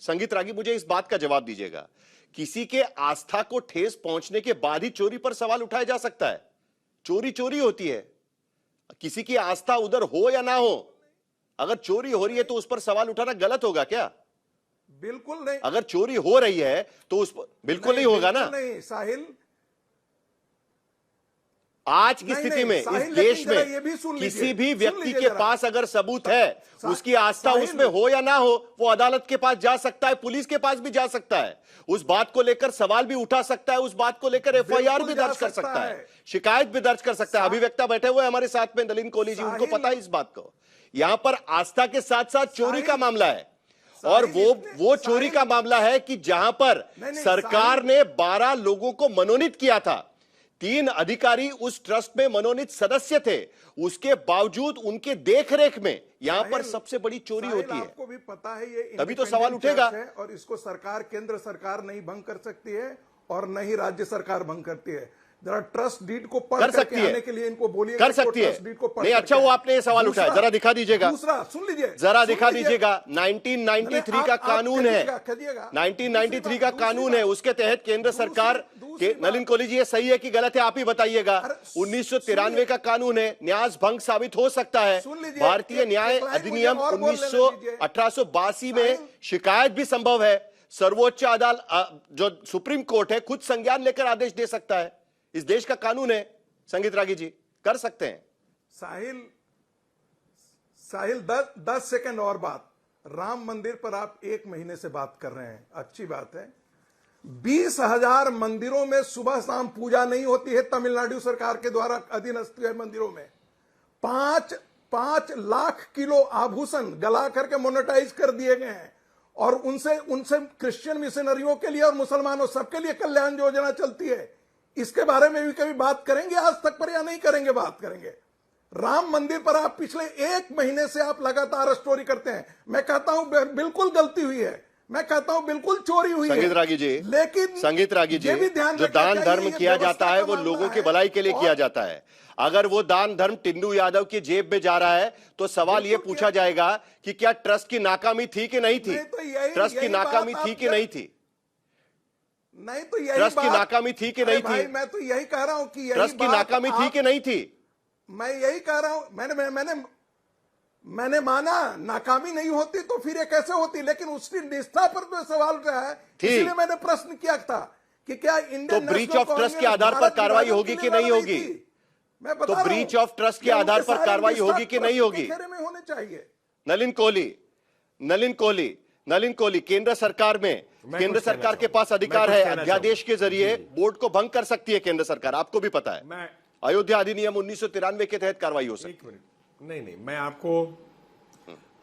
संगीत रागी, मुझे इस बात का जवाब दीजिएगा, किसी के आस्था को ठेस पहुंचने के बाद ही चोरी पर सवाल उठाया जा सकता है? चोरी चोरी होती है, किसी की आस्था उधर हो या ना हो, अगर चोरी हो रही है तो उस पर सवाल उठाना गलत होगा क्या? बिल्कुल नहीं। अगर चोरी हो रही है तो उस पर बिल्कुल नहीं होगा ना। नहीं साहिल, आज की स्थिति में इस देश में किसी भी व्यक्ति के पास अगर सबूत है, उसकी आस्था उसमें हो या ना हो, वो अदालत के पास जा सकता है, पुलिस के पास भी जा सकता है, उस बात को लेकर सवाल भी उठा सकता है, उस बात को लेकर एफआईआर भी दर्ज कर सकता है, शिकायत भी दर्ज कर सकता है। अभिवक्ता बैठे हुए हमारे साथ में, नलिन कोहली जी, उनको पता है इस बात को। यहां पर आस्था के साथ साथ चोरी का मामला है, और वो चोरी का मामला है कि जहां पर सरकार ने 12 लोगों को मनोनीत किया था, 3 अधिकारी उस ट्रस्ट में मनोनीत सदस्य थे, उसके बावजूद उनके देखरेख में यहां पर सबसे बड़ी चोरी होती है। आपको भी पता है ये, तभी तो सवाल उठेगा। और इसको सरकार, केंद्र सरकार नहीं भंग कर सकती है और न ही राज्य सरकार भंग करती है। जरा ट्रस्ट डीड को पढ़ करके आने के लिए इनको बोलिए, कर सकती है। नहीं, अच्छा वो आपने ये सवाल उठाया, जरा दिखा दीजिएगा। दूसरा सुन लीजिए, जरा दिखा दीजिएगा। 1993 का कानून है, 1993 का कानून है, उसके तहत केंद्र सरकार के, नलिन कोहली जी ये सही है कि गलत है आप ही बताइएगा। 1993 का कानून है, न्यास भंग साबित हो सकता है। भारतीय न्याय अधिनियम 1882 में शिकायत भी संभव है। सर्वोच्च अदालत, जो सुप्रीम कोर्ट है, खुद संज्ञान लेकर आदेश दे सकता है। इस देश का कानून है। संगीत रागी जी कर सकते हैं। साहिल 10 सेकंड और बात। राम मंदिर पर आप 1 महीने से बात कर रहे हैं, अच्छी बात है। 20,000 मंदिरों में सुबह शाम पूजा नहीं होती है तमिलनाडु सरकार के द्वारा अधीनस्थ मंदिरों में। 5 लाख किलो आभूषण गला करके मोनेटाइज कर दिए गए हैं, और उनसे क्रिश्चियन मिशनरियों के लिए और मुसलमानों सबके लिए कल्याण योजना चलती है। इसके बारे में भी कभी बात करेंगे आज तक पर, या नहीं करेंगे? बात करेंगे। राम मंदिर पर आप पिछले 1 महीने से आप लगातार स्टोरी करते हैं। मैं कहता हूं बिल्कुल गलती हुई है, मैं कहता हूं बिल्कुल चोरी हुई है। संगीत रागी जी, लेकिन संगीत रागी जी, जो दान धर्म किया जाता है वो लोगों की भलाई के लिए किया जाता है। अगर वो दान धर्म टिंडू यादव की जेब में जा रहा है तो सवाल ये पूछा जाएगा कि क्या ट्रस्ट की नाकामी थी कि नहीं थी? ट्रस्ट की नाकामी थी कि नहीं थी? नहीं तो यही ट्रस्ट की नाकामी थी कि नहीं थी? मैं तो यही कह रहा हूं कि ट्रस्ट की नाकामी थी कि नहीं थी? मैं यही कह रहा हूं। मैंने माना नाकामी नहीं होती तो फिर ये कैसे होती, लेकिन उसकी निष्ठा पर जो सवाल उठ रहा है, इसलिए मैंने प्रश्न किया था कि क्या इंडियन तो ब्रीच ऑफ ट्रस्ट के आधार पर कार्रवाई होगी कि नहीं होगी? मैं बता तो ब्रीच ऑफ ट्रस्ट के आधार पर कार्रवाई होगी कि नहीं होगी? होने चाहिए। नलिन कोहली, केंद्र सरकार में, केंद्र सरकार के पास अधिकार है, अध्यादेश के जरिए बोर्ड को भंग कर सकती है केंद्र सरकार, आपको भी पता है। अयोध्या अधिनियम 1993 के तहत कार्रवाई हो सकती है। नहीं, मैं आपको,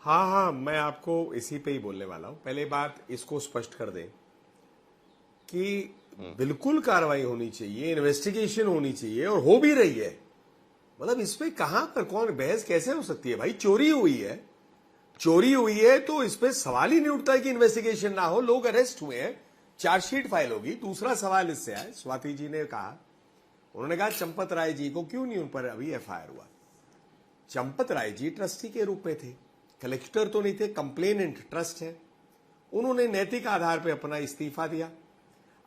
हाँ, मैं आपको इसी पे ही बोलने वाला हूं। पहले बात इसको स्पष्ट कर दें कि बिल्कुल कार्रवाई होनी चाहिए, इन्वेस्टिगेशन होनी चाहिए, और हो भी रही है। मतलब इसमें कहां पर कौन बहस कैसे हो सकती है भाई? चोरी हुई है तो इस पे सवाल ही नहीं उठता है कि इन्वेस्टिगेशन ना हो। लोग अरेस्ट हुए हैं, चार्जशीट फाइल होगी। दूसरा सवाल इससे आया, स्वाति जी ने कहा, उन्होंने कहा चंपत राय जी को क्यों नहीं उन पर अभी एफआईआर हुआ? चंपत राय जी ट्रस्टी के रूप में थे, कलेक्टर तो नहीं थे, कंप्लेनेंट ट्रस्ट है। उन्होंने नैतिक आधार पर अपना इस्तीफा दिया।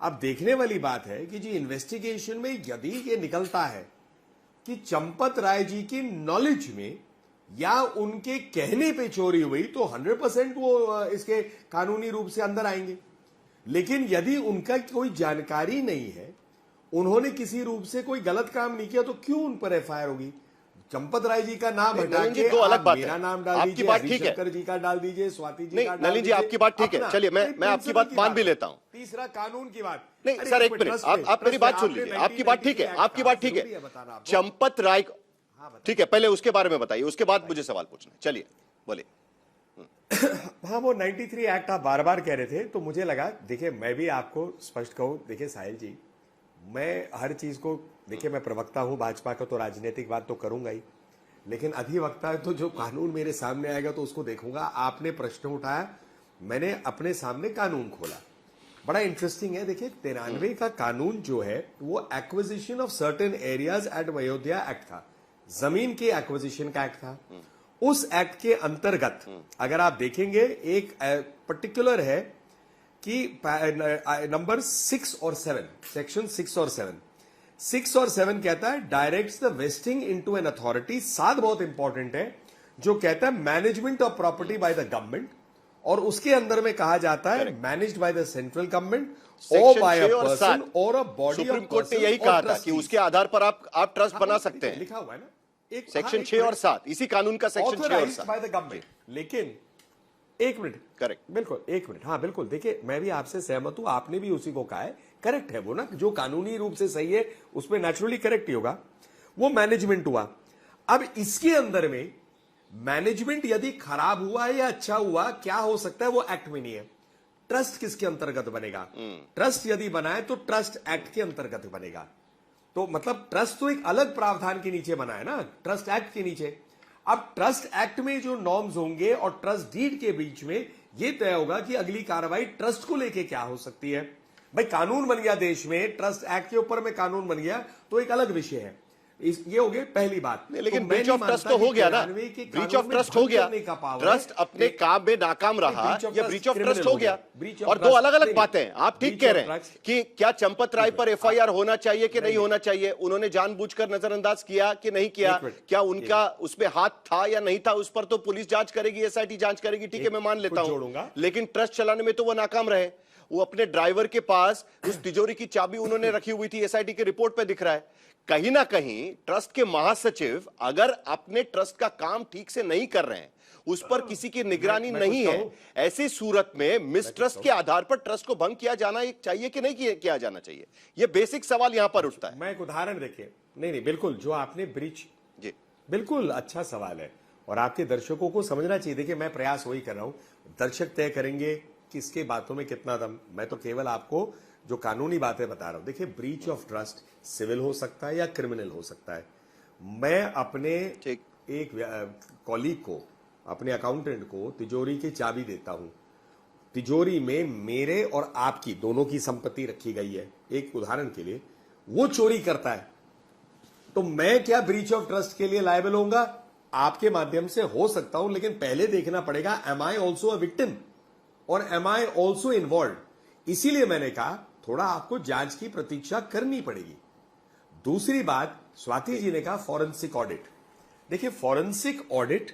अब देखने वाली बात है कि जी इन्वेस्टिगेशन में यदि ये निकलता है कि चंपत राय जी की नॉलेज में या उनके कहने पे चोरी हुई, तो 100% वो इसके कानूनी रूप से अंदर आएंगे। लेकिन यदि उनका कोई जानकारी नहीं है, उन्होंने किसी रूप से कोई गलत काम नहीं किया, तो क्यों उन पर एफआईआर होगी? चंपत राय जी का नाम हटा के दो अलग बात मेरा है। नाम डाल आपकी दीजिए, बात ठीक है, हरिशंकर जी का डाल दीजिए, स्वाति जी का डाल नलिन जी आपकी बात ठीक है। चलिए मैं आपकी बात मान भी लेता हूं। तीसरा कानून की बात नहीं सर, एक मिनट, आप मेरी बात सुन लीजिए। आपकी बात ठीक है, आपकी बात ठीक है। चंपत राय, ठीक है, पहले उसके बारे में बताइए, उसके बाद मुझे सवाल पूछना। चलिए बोलिए। हाँ, वो 93 एक्ट आप बार बार कह रहे थे, तो मुझे लगा, देखिए मैं भी आपको स्पष्ट कहूं, देखिए साहिल जी, मैं हर चीज को, देखिए मैं प्रवक्ता हूं भाजपा का, तो राजनीतिक बात तो करूंगा ही, लेकिन अधिवक्ता है तो जो कानून मेरे सामने आएगा तो उसको देखूंगा। आपने प्रश्न उठाया, मैंने अपने सामने कानून खोला, बड़ा इंटरेस्टिंग है। देखिए 93 का कानून जो है वो acquisition of certain areas at Ayodhya act था, जमीन के एक्विजिशन का एक्ट था। उस एक्ट के अंतर्गत अगर आप देखेंगे एक पर्टिकुलर है कि नंबर 6 और 7, सेक्शन 6 और 7, 6 और 7 कहता है directs the wasting into an authority. 7 बहुत इंपॉर्टेंट है, जो कहता है management of property by the government, और उसके अंदर में कहा जाता है managed by the central government और बाय अ पर्सन और अ बॉडी। सुप्रीम कोर्ट ने यही कहा था कि उसके आधार पर आप ट्रस्ट बना सकते हैं। लिखा हुआ है ना, एक सेक्शन 6 और 7, इसी कानून का सेक्शन 6 और 7 बाय द गवर्नमेंट। लेकिन एक मिनट, करेक्ट, बिल्कुल एक मिनट, हाँ बिल्कुल, देखिए मैं भी आपसे सहमत हूं, आपने भी उसी को कहा है, करेक्ट है वो ना, जो कानूनी रूप से सही है उसमें नेचुरली करेक्ट ही होगा। वो मैनेजमेंट हुआ। अब इसके अंदर में मैनेजमेंट यदि खराब हुआ है या अच्छा हुआ, क्या हो सकता है, वो एक्ट में नहीं है। ट्रस्ट किसके अंतर्गत बनेगा? ट्रस्ट यदि बनाए तो ट्रस्ट एक्ट के अंतर्गत बनेगा। तो मतलब ट्रस्ट तो एक अलग प्रावधान के नीचे बना है ना, ट्रस्ट एक्ट के नीचे। अब ट्रस्ट एक्ट में जो नॉर्म्स होंगे और ट्रस्ट डीड के बीच में यह तय होगा कि अगली कार्रवाई ट्रस्ट को लेके क्या हो सकती है। भाई कानून बन गया देश में, ट्रस्ट एक्ट के ऊपर में कानून बन गया तो एक अलग विषय है। ये हो गया पहली बात। लेकिन ब्रीच ऑफ ट्रस्ट तो हो गया ना, ब्रीच ऑफ ट्रस्ट हो गया, ट्रस्ट अपने काम में नाकाम रहा, ये ब्रीच ऑफ ट्रस्ट हो गया। और दो अलग अलग बातें हैं। आप ठीक कह रहे हैं कि क्या चंपत राय पर एफआईआर होना चाहिए कि नहीं होना चाहिए, उन्होंने जानबूझकर नजरअंदाज किया कि नहीं किया, क्या उनका उसमें हाथ था या नहीं था, उस पर तो पुलिस जांच करेगी, एसआईटी जांच करेगी, ठीक है मैं मान लेता हूं। लेकिन ट्रस्ट चलाने में तो वो नाकाम रहे। वो अपने ड्राइवर के पास उस तिजोरी की चाबी उन्होंने रखी हुई थी, एसआईटी की रिपोर्ट पे दिख रहा है। कहीं ना कहीं ट्रस्ट के महासचिव अगर अपने ट्रस्ट का काम ठीक से नहीं कर रहे हैं, उस पर किसी की निगरानी नहीं है, ऐसी सूरत में मिसट्रस्ट के आधार पर ट्रस्ट को भंग किया जाना चाहिए कि नहीं किया जाना चाहिए, यह बेसिक सवाल यहां पर उठता है। मैं एक उदाहरण देखिए, नहीं बिल्कुल जो आपने ब्रीच, जी बिल्कुल अच्छा सवाल है और आपके दर्शकों को समझना चाहिए। देखिए मैं प्रयास वही कर रहा हूं, दर्शक तय करेंगे किसके बातों में कितना दम, मैं तो केवल आपको जो कानूनी बातें बता रहा हूं। देखिए ब्रीच ऑफ ट्रस्ट सिविल हो सकता है या क्रिमिनल हो सकता है। मैं अपने एक कॉलीग को, अपने अकाउंटेंट को तिजोरी की चाबी देता हूं, तिजोरी में मेरे और आपकी दोनों की संपत्ति रखी गई है, एक उदाहरण के लिए, वो चोरी करता है तो मैं क्या ब्रीच ऑफ ट्रस्ट के लिए लायबल होऊंगा? आपके माध्यम से हो सकता हूं, लेकिन पहले देखना पड़ेगा am I also a victim और एम आई ऑल्सो इन्वॉल्व। इसीलिए मैंने कहा थोड़ा आपको जांच की प्रतीक्षा करनी पड़ेगी। दूसरी बात, स्वाति जी ने कहा फॉरेंसिक ऑडिट। देखिए फॉरेंसिक ऑडिट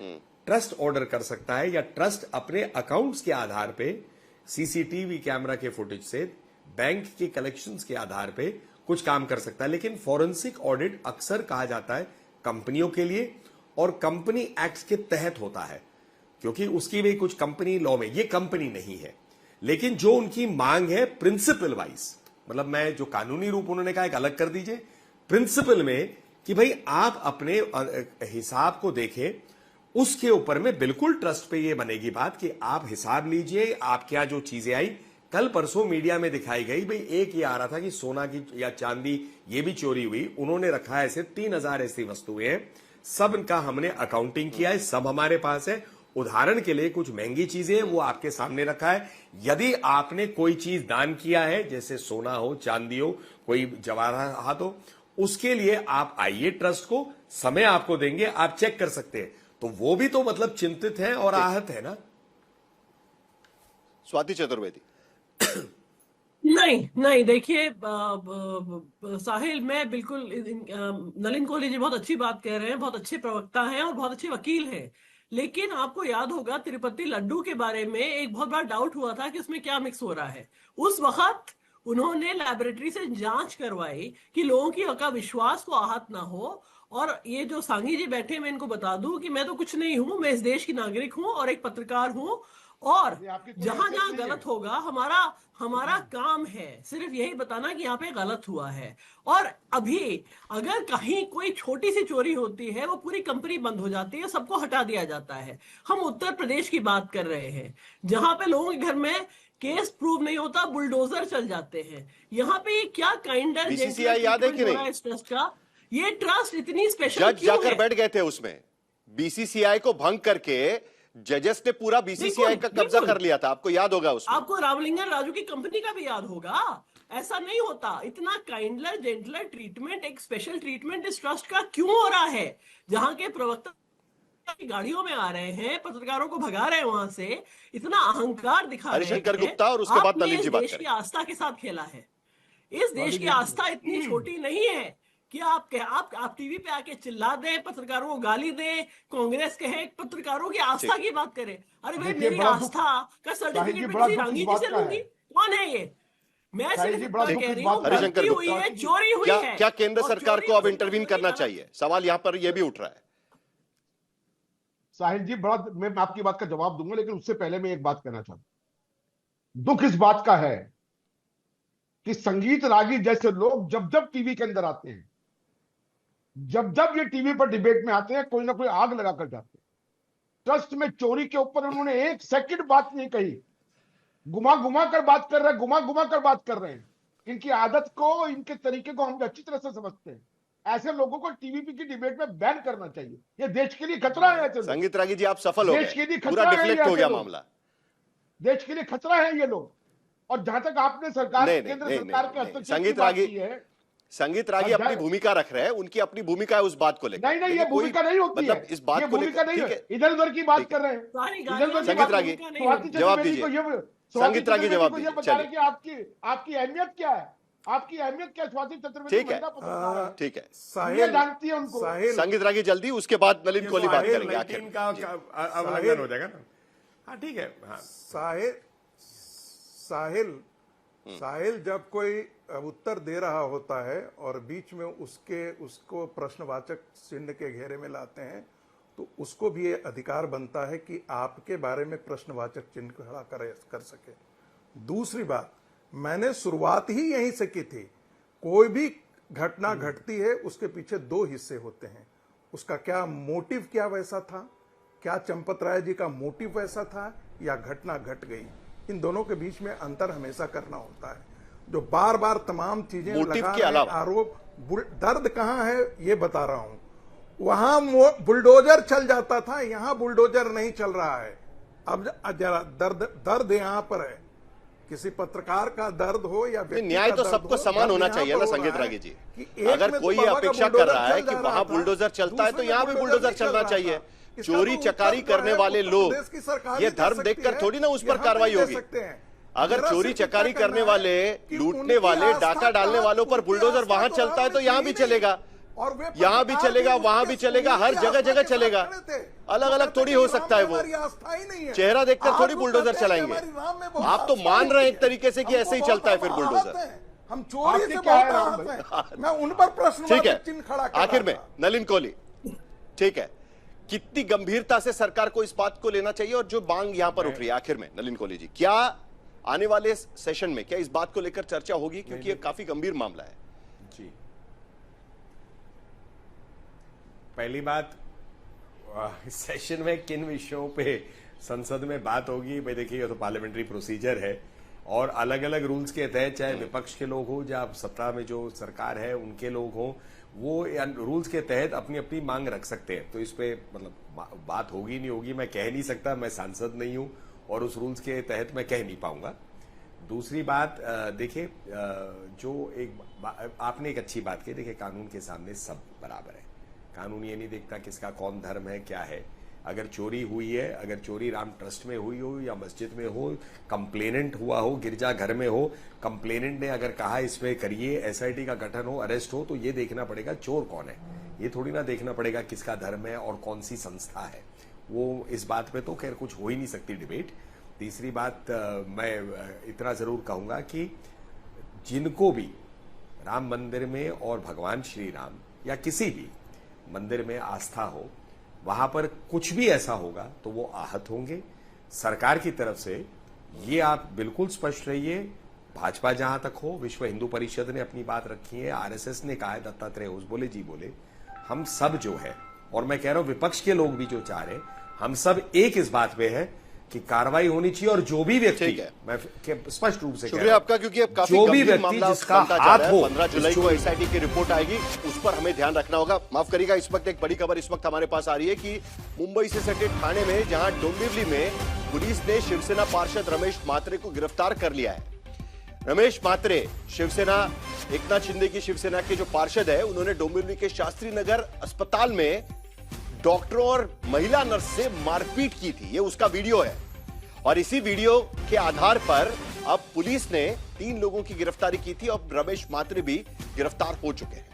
ट्रस्ट ऑर्डर कर सकता है या ट्रस्ट अपने अकाउंट्स के आधार पे, सीसीटीवी कैमरा के फुटेज से, बैंक के कलेक्शंस के आधार पे कुछ काम कर सकता है। लेकिन फॉरेंसिक ऑडिट अक्सर कहा जाता है कंपनियों के लिए और कंपनी एक्ट के तहत होता है, क्योंकि उसकी भी कुछ कंपनी लॉ में, ये कंपनी नहीं है। लेकिन जो उनकी मांग है प्रिंसिपल वाइज, मतलब मैं जो कानूनी रूप उन्होंने कहा एक अलग कर दीजिए, प्रिंसिपल में कि भाई आप अपने हिसाब को देखें, उसके ऊपर में बिल्कुल ट्रस्ट पे ये बनेगी बात कि आप हिसाब लीजिए। आप क्या जो चीजें आई कल परसों मीडिया में दिखाई गई, भाई एक ये आ रहा था कि सोना की या चांदी ये भी चोरी हुई, उन्होंने रखा ऐसे 3000 ऐसी वस्तुएं हैं, सब का हमने अकाउंटिंग किया है, सब हमारे पास है। उदाहरण के लिए कुछ महंगी चीजें हैं वो आपके सामने रखा है। यदि आपने कोई चीज दान किया है, जैसे सोना हो, चांदी हो, कोई जवाहरात हो, उसके लिए आप आइए, ट्रस्ट को समय आपको देंगे, आप चेक कर सकते हैं। तो वो भी तो मतलब चिंतित है और आहत है ना। स्वाति चतुर्वेदी। नहीं देखिए साहिल, मैं बिल्कुल नलिन कोहली जी बहुत अच्छी बात कह रहे हैं, बहुत अच्छे प्रवक्ता हैं और बहुत अच्छे वकील हैं। लेकिन आपको याद होगा तिरुपति लड्डू के बारे में एक बहुत बड़ा डाउट हुआ था कि उसमें क्या मिक्स हो रहा है। उस वक्त उन्होंने लैबोरेटरी से जांच करवाई कि लोगों की का विश्वास को आहत ना हो। और ये जो सांघी जी बैठे, मैं इनको बता दूं कि मैं तो कुछ नहीं हूं, मैं इस देश की नागरिक हूं और एक पत्रकार हूं, और जहां जहां गलत होगा हमारा काम है सिर्फ यही बताना कि यहाँ पे गलत हुआ है। और अभी अगर कहीं कोई छोटी सी चोरी होती है, वो पूरी कंपनी बंद हो जाती है, सबको हटा दिया जाता है। हम उत्तर प्रदेश की बात कर रहे हैं, जहां पे लोगों के घर में केस प्रूव नहीं होता, बुलडोजर चल जाते हैं। यहाँ पे क्या काइंड बीसीसीआई याद है कि नहीं इस ट्रस्ट का? ये ट्रस्ट इतनी स्पेशल जज जाकर बैठ गए थे उसमें, बीसीसीआई को भंग करके जजेस ने पूरा बीसीसीआई का कब्जा कर लिया था, आपको याद होगा उसमें। आपको रामलिंगन राजू की कंपनी का भी याद होगा। ऐसा नहीं होता। इतना काइंडलर जेंटलर ट्रीटमेंट, एक स्पेशल ट्रीटमेंट इस ट्रस्ट का क्यों हो रहा है? जहां के प्रवक्ता गाड़ियों में आ रहे हैं, पत्रकारों को भगा रहे हैं वहां से, इतना अहंकार दिखा रहे हरिशंकर हैं। गुप्ता और उसके बाद आपने नलिन जी इस बात देश करें। की आस्था के साथ खेला है। इस देश की आस्था इतनी छोटी नहीं है कि आप टीवी पे आके चिल्ला दें, पत्रकारों को गाली दें, कांग्रेस के हैं पत्रकारों की आस्था की बात करें। अरे भाई, देखिए, मेरी बड़ा दुख- आस्था का शाहिद जी, सर्टिफिकेट बड़ा मैं किसी दुख रांगी इस जी बात से का लूंगी? है। कौन है ये? मैं शाहिद सिर्फ जी, इतना बड़ा दुख कह इस रही बात हूँ, का है। हरिशंकर गलती हुई गुप्ता, है, चोरी हुई है। क्या केंद्र और सरकार को चोरी अब और इंटरवीन चोरी करना गलत। चाहिए? सवाल यहां पर यह भी उठ रहा है। साहिल जी, बड़ा मैं आपकी बात का जवाब दूंगा, लेकिन उससे पहले मैं एक बात कहना चाहता हूं। दुख इस बात का है कि संगीत रागी जैसे लोग जब जब टीवी के अंदर आते हैं, जब जब ये टीवी पर डिबेट में आते हैं, कोई ना कोई आग लगा कर जाते हैं। ट्रस्ट में चोरी के ऊपर उन्होंने एक सेकंड बात नहीं कही। घुमा घुमा कर बात कर रहे हैं, घुमा घुमा कर बात कर रहे हैं। इनकी आदत को, इनके तरीके को हम अच्छी तरह से समझते हैं। ऐसे लोगों को टीवी की डिबेट में बैन करना चाहिए। ये देश के लिए खतरा है। ऐसे लोग संगीत रागी जी, आप सफल हो देश के लिए गए, पूरा खतरा है डिफ्लेक्ट ये हो गया ऐसे लोग। मामला। देश के लिए खतरा है ये लोग। और जहां तक आपने सरकार, नहीं, केंद्र नहीं, सरकार नहीं, के नहीं, हस्तक्षेप की संगीत बात रागी- की है। संगीत रागी अपनी भूमिका रख रहे हैं, उनकी अपनी भूमिका है उस बात को लेकर। नहीं नहीं, ये देखिए, कोई- भूमिका नहीं होती मतलब है। इस बात ये को भूमिका लेकर नहीं ठीक है। है। इधर उधर की बात ठीक कर है। रहे हैं। सारी इधर गालियां उधर की संगीत बात रागी, स्वाति जवाब चतुर्वेदी दीजिए। को ये संगीत रागी जवाब को ये दीजिए, बता रहे चलिए। कि आपकी अहमियत क्या है। आपकी अहमियत क्या है? स्वाति चतुर्वेदी ठीक है। महिला पत्रकार है। ठीक है। दुनिया जानती है उनको। साहिल, संगीत रागी जल्दी, उसके बाद नलिन कोहली बात करेंगे आखिर। 19 का अवलंबन हो जाएगा ना। हाँ ठीक है। हाँ साहिल जब कोई उत्तर दे रहा होता है और बीच में उसको प्रश्नवाचक चिन्ह के घेरे में लाते हैं, तो उसको भी ये अधिकार बनता है कि आपके बारे में प्रश्नवाचक चिन्ह खड़ा कर सके। दूसरी बात, मैंने शुरुआत ही यहीं से की थी। कोई भी घटना घटती है, उसके पीछे दो हिस्से होते हैं। उसका क्या मोटिव, क्या वैसा था, क्या चंपत राय जी का मोटिव वैसा था, या घटना घट गई। इन दोनों के बीच में अंतर हमेशा करना होता है। जो बार बार तमाम चीजें मोटिव लगा के रहे हैं, अलावा आरोप, दर्द कहां है ये बता रहा हूं। वहां बुलडोजर चल जाता था, यहां बुलडोजर नहीं चल रहा है। अब जरा दर्द यहां पर है। किसी पत्रकार का दर्द हो या व्यक्ति न्याय का तो दर्द सबको हो, समान दर्द होना यहाँ चाहिए पर ना हो संगीत रहा है रागी जी। कि एक अगर में तो कोई बाबा का अपेक्षा कर बुलडोजर रहा है चल कि जा वहां रहा था, बुलडोजर चलता है तो दूसरे में यहां भी बुलडोजर नहीं चल चलना रहा चाहिए। था। इसका चोरी तो चकारी उत्तर जो करने है, वाले उत्तर लोग, प्रदेश की सरकार ये ही दे धर्म सकती देखकर है, थोड़ी ना उस पर यहाँ कार्रवाई नहीं दे होगी। सकते हैं। अगर मेरा चोरी सिर्फ इतना चकारी कहना करने है वाले, कि लूटने उनकी वाले, आस्था डाका डालने का- वालों पर उनकी बुलडोजर आस्था वहां तो चलता है तो रावण यहां की भी नहीं। चलेगा, और वे यहां भी पत्रकार चलेगा, भी वहां उसके भी चलेगा, हर उनकी जगह आस्था जगह के साथ चलेगा। खड़े थे। अलग अलग थोड़ी हो सकता है वो। हमारी आस्था ही नहीं है। चेहरा देखकर आप थोड़ी लोग बुलडोजर कहते हैं कि चलाएंगे। हमारी राम में बहुत आप तो आस्था मान होती रहे हैं है। एक तरीके से कि हमको ऐसे ही बहुत चलता है फिर आहत बुलडोजर। हैं। हम चोरी आपके से क्या बहुत है राम आहत में? हैं। मैं उन पर ठीक प्रश्नवाचक चिन्ह खड़ा है। कर आखिर रहा में था। नलिन कोहली, ठीक है, कितनी गंभीरता से सरकार को इस बात को लेना चाहिए और जो मांग यहां पर उठ रही है, आखिर में नलिन कोहली जी, क्या आने वाले सेशन में क्या इस बात को लेकर चर्चा होगी? क्योंकि ये काफी गंभीर मामला है। जी, पहली बात, इस सेशन में किन विषयों पे संसद में बात होगी, भाई देखिए ये तो पार्लियामेंट्री प्रोसीजर है और अलग अलग रूल्स के तहत, चाहे विपक्ष के लोग हो या सत्ता में जो सरकार है उनके लोग हो, वो रूल्स के तहत अपनी अपनी मांग रख सकते हैं। तो इस पे मतलब बात होगी नहीं होगी मैं कह नहीं सकता, मैं सांसद नहीं हूं और उस रूल्स के तहत मैं कह नहीं पाऊंगा। दूसरी बात, देखिए जो आपने एक अच्छी बात की, देखिए कानून के सामने सब बराबर है। कानून ये नहीं देखता किसका कौन धर्म है, क्या है। अगर चोरी हुई है, अगर चोरी राम ट्रस्ट में हुई हो या मस्जिद में हो, कंप्लेनेंट हुआ हो, गिरजा घर में हो, कंप्लेनेंट ने अगर कहा इसमें करिए, एसआईटी का गठन हो, अरेस्ट हो, तो ये देखना पड़ेगा चोर कौन है। ये थोड़ी ना देखना पड़ेगा किसका धर्म है और कौन सी संस्था है। वो इस बात पे तो खैर कुछ हो ही नहीं सकती डिबेट। तीसरी बात, मैं इतना जरूर कहूंगा कि जिनको भी राम मंदिर में और भगवान श्री राम या किसी भी मंदिर में आस्था हो, वहां पर कुछ भी ऐसा होगा तो वो आहत होंगे। सरकार की तरफ से ये आप बिल्कुल स्पष्ट रहिए। भाजपा जहां तक हो, विश्व हिंदू परिषद ने अपनी बात रखी है, आरएसएस ने कहा है, दत्तात्रेय होस बोले जी बोले, हम सब जो है, और मैं कह रहा हूं विपक्ष के लोग भी जो चाह रहे, हम सब एक इस बात पे है कि कार्रवाई होनी चाहिए और जो भी व्यक्ति, ठीक है, मैं स्पष्ट रूप से कह शुक्रिया रहा हूं, आपका, क्योंकि अब काफी जो भी गंभीर व्यक्ति मामला जिसका बनता जा हाथ रहा है। हो, 15 जुलाई को एसआईटी की रिपोर्ट आएगी, उस पर हमें ध्यान रखना होगा। माफ करिएगा, इस वक्त एक बड़ी खबर इस वक्त हमारे पास आ रही है कि मुंबई से सटे ठाणे में, जहां डोंबिवली में पुलिस ने शिवसेना पार्षद रमेश म्हात्रे को गिरफ्तार कर लिया है। रमेश म्हात्रे शिवसेना, एकनाथ शिंदे की शिवसेना के जो पार्षद है, उन्होंने डोंबिवली के शास्त्री नगर अस्पताल में डॉक्टरों और महिला नर्स से मारपीट की थी। ये उसका वीडियो है और इसी वीडियो के आधार पर अब पुलिस ने 3 लोगों की गिरफ्तारी की थी और रमेश म्हात्रे भी गिरफ्तार हो चुके हैं।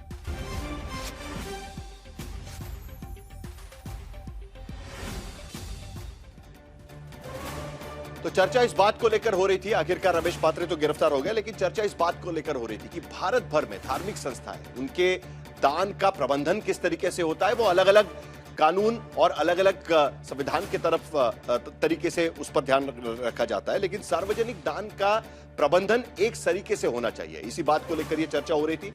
तो चर्चा इस बात को लेकर हो रही थी, आखिरकार रमेश म्हात्रे तो गिरफ्तार हो गया, लेकिन चर्चा इस बात को लेकर हो रही थी कि भारत भर में धार्मिक संस्थाएं, उनके दान का प्रबंधन किस तरीके से होता है, वो अलग अलग कानून और अलग अलग संविधान के तरफ तरीके से उस पर ध्यान रखा जाता है, लेकिन सार्वजनिक दान का प्रबंधन एक तरीके से होना चाहिए। इसी बात को लेकर यह चर्चा हो रही थी।